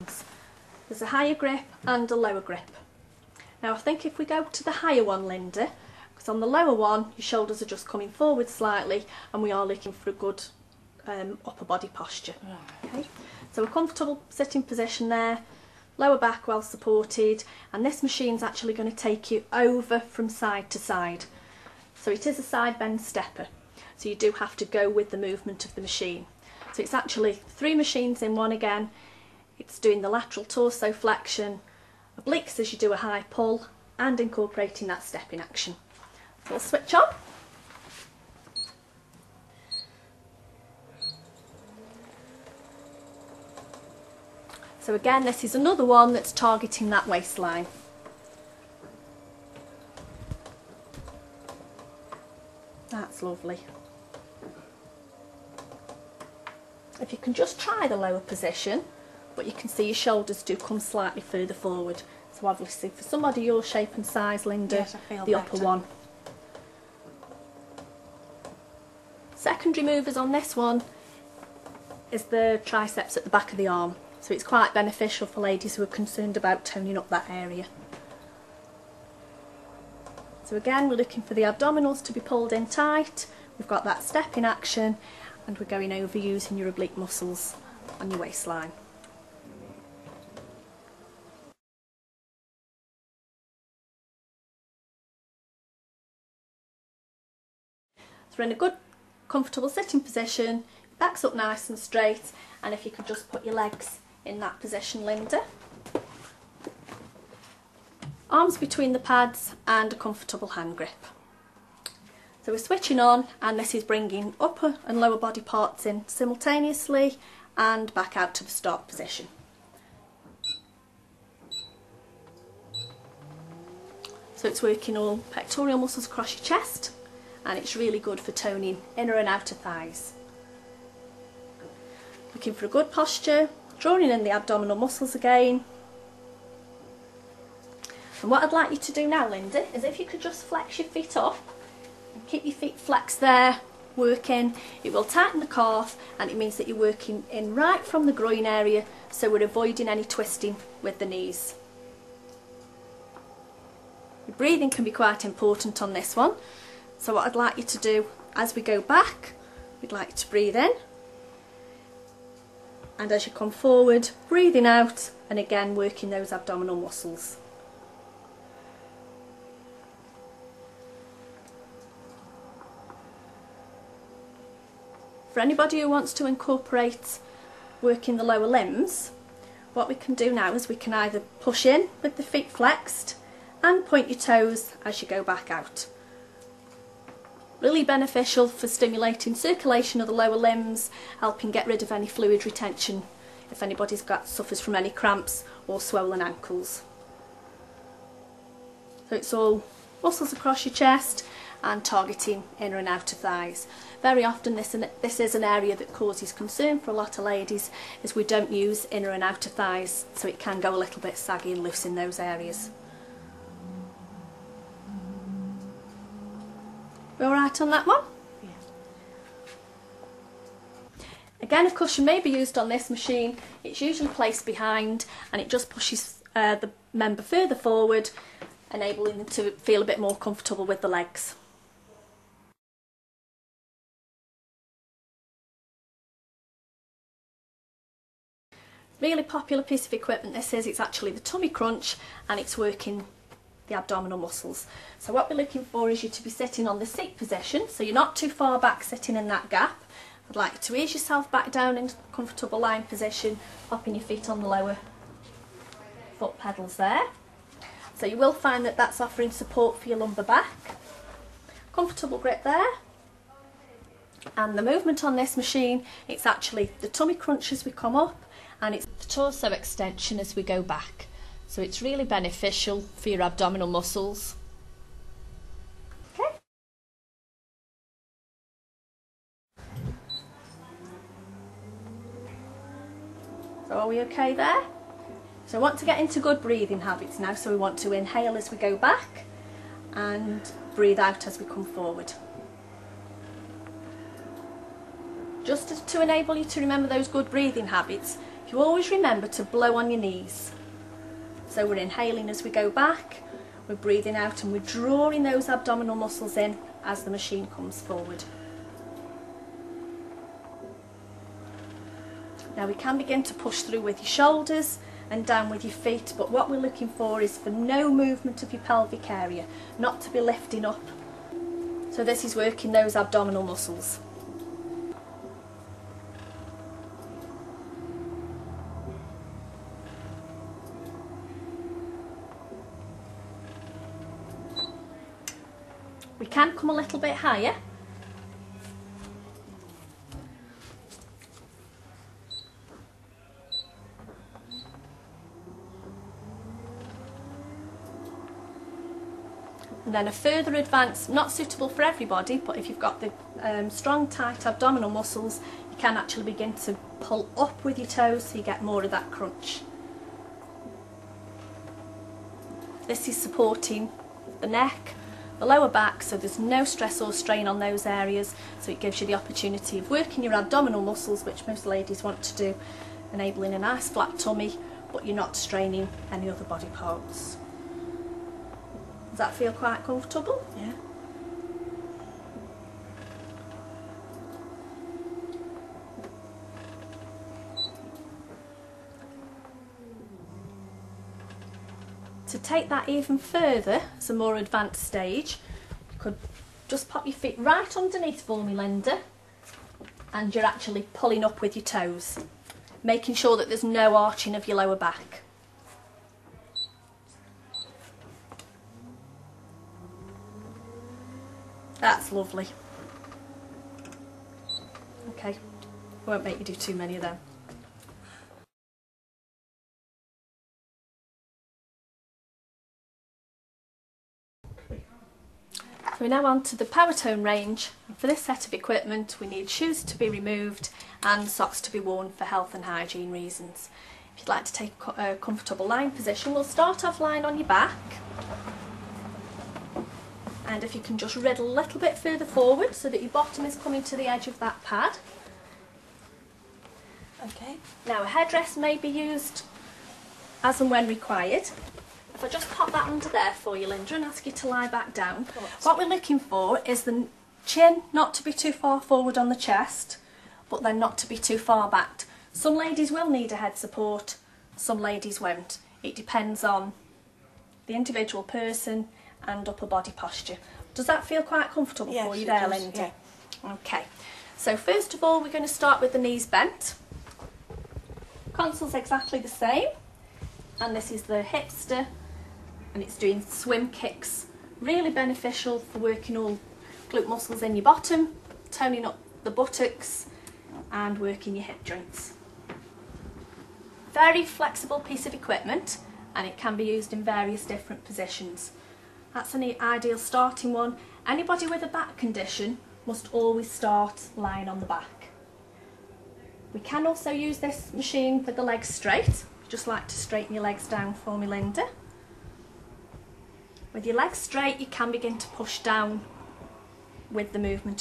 There's a higher grip and a lower grip. Now I think if we go to the higher one, Linda, because on the lower one your shoulders are just coming forward slightly and we are looking for a good upper body posture. Okay, so a comfortable sitting position there, lower back well supported, and this machine's actually going to take you over from side to side. So it is a side bend stepper, so you do have to go with the movement of the machine. So it's actually 3 machines in one again. It's doing the lateral torso flexion, obliques as you do a high pull, and incorporating that stepping action. So we'll switch on. So again, this is another one that's targeting that waistline. That's lovely. If you can just try the lower position, but you can see your shoulders do come slightly further forward. So obviously for somebody your shape and size, Linda, yes, the upper one. Secondary movers on this one is the triceps at the back of the arm. So it's quite beneficial for ladies who are concerned about toning up that area. So again, we're looking for the abdominals to be pulled in tight. We've got that step in action, and we're going over using your oblique muscles on your waistline. So we're in a good comfortable sitting position, back's up nice and straight, and if you could just put your legs in that position, Linda. Arms between the pads and a comfortable hand grip. So we're switching on, and this is bringing upper and lower body parts in simultaneously and back out to the start position. So it's working all pectoral muscles across your chest, and it's really good for toning inner and outer thighs. Looking for a good posture, drawing in the abdominal muscles again. And what I'd like you to do now, Linda, is if you could just flex your feet up and keep your feet flexed there, working. It will tighten the calf, and it means that you're working in right from the groin area, so we're avoiding any twisting with the knees. Your breathing can be quite important on this one. So what I'd like you to do as we go back, we'd like you to breathe in, and as you come forward, breathing out, and again working those abdominal muscles. For anybody who wants to incorporate working the lower limbs, what we can do now is we can either push in with the feet flexed and point your toes as you go back out. Really beneficial for stimulating circulation of the lower limbs, helping get rid of any fluid retention if anybody's suffers from any cramps or swollen ankles. So it's all muscles across your chest and targeting inner and outer thighs. Very often this is an area that causes concern for a lot of ladies, as we don't use inner and outer thighs, so it can go a little bit saggy and loose in those areas. We all right on that one? Yeah. Again, a cushion may be used on this machine. It's usually placed behind, and it just pushes the member further forward, enabling them to feel a bit more comfortable with the legs. Really popular piece of equipment this is. It's actually the tummy crunch, and it's working the abdominal muscles. So what we're looking for is you to be sitting on the seat position, so you're not too far back sitting in that gap. I'd like you to ease yourself back down into a comfortable lying position, popping your feet on the lower foot pedals there. So you will find that that's offering support for your lumbar back. Comfortable grip there. And the movement on this machine, it's actually the tummy crunch as we come up, and it's the torso extension as we go back. So it's really beneficial for your abdominal muscles. Okay. So are we okay there? So I want to get into good breathing habits now, so we want to inhale as we go back and breathe out as we come forward. Just to enable you to remember those good breathing habits, if to always remember to blow on your knees. So we're inhaling as we go back, we're breathing out and we're drawing those abdominal muscles in as the machine comes forward. Now we can begin to push through with your shoulders and down with your feet, but what we're looking for is for no movement of your pelvic area, not to be lifting up. So this is working those abdominal muscles. We can come a little bit higher. And then a further advance, not suitable for everybody, but if you've got the strong, tight abdominal muscles, you can actually begin to pull up with your toes so you get more of that crunch. This is supporting the neck, the lower back, so there's no stress or strain on those areas, so it gives you the opportunity of working your abdominal muscles, which most ladies want to do, enabling a nice flat tummy, but you're not straining any other body parts. Does that feel quite comfortable? Yeah. To take that even further, as a more advanced stage, you could just pop your feet right underneath for me, Linda, and you're actually pulling up with your toes, making sure that there's no arching of your lower back. That's lovely. Okay, won't make you do too many of them. So we're now on to the power tone range. For this set of equipment we need shoes to be removed and socks to be worn for health and hygiene reasons. If you'd like to take a comfortable lying position, we'll start off lying on your back. And if you can just wriggle a little bit further forward so that your bottom is coming to the edge of that pad. Okay. Now a headrest may be used as and when required. If I just pop that under there for you, Linda, and ask you to lie back down. What we're looking for is the chin not to be too far forward on the chest, but then not to be too far back. Some ladies will need a head support, some ladies won't. It depends on the individual person and upper body posture. Does that feel quite comfortable for you there, Linda? Yeah. Okay, so first of all we're going to start with the knees bent. Console's exactly the same, and this is the hipster, and it's doing swim kicks. Really beneficial for working all glute muscles in your bottom, toning up the buttocks and working your hip joints. Very flexible piece of equipment, and it can be used in various different positions. That's an ideal starting one. Anybody with a back condition must always start lying on the back. We can also use this machine with the legs straight. Just like to straighten your legs down for me, Linda. With your legs straight, you can begin to push down with the movement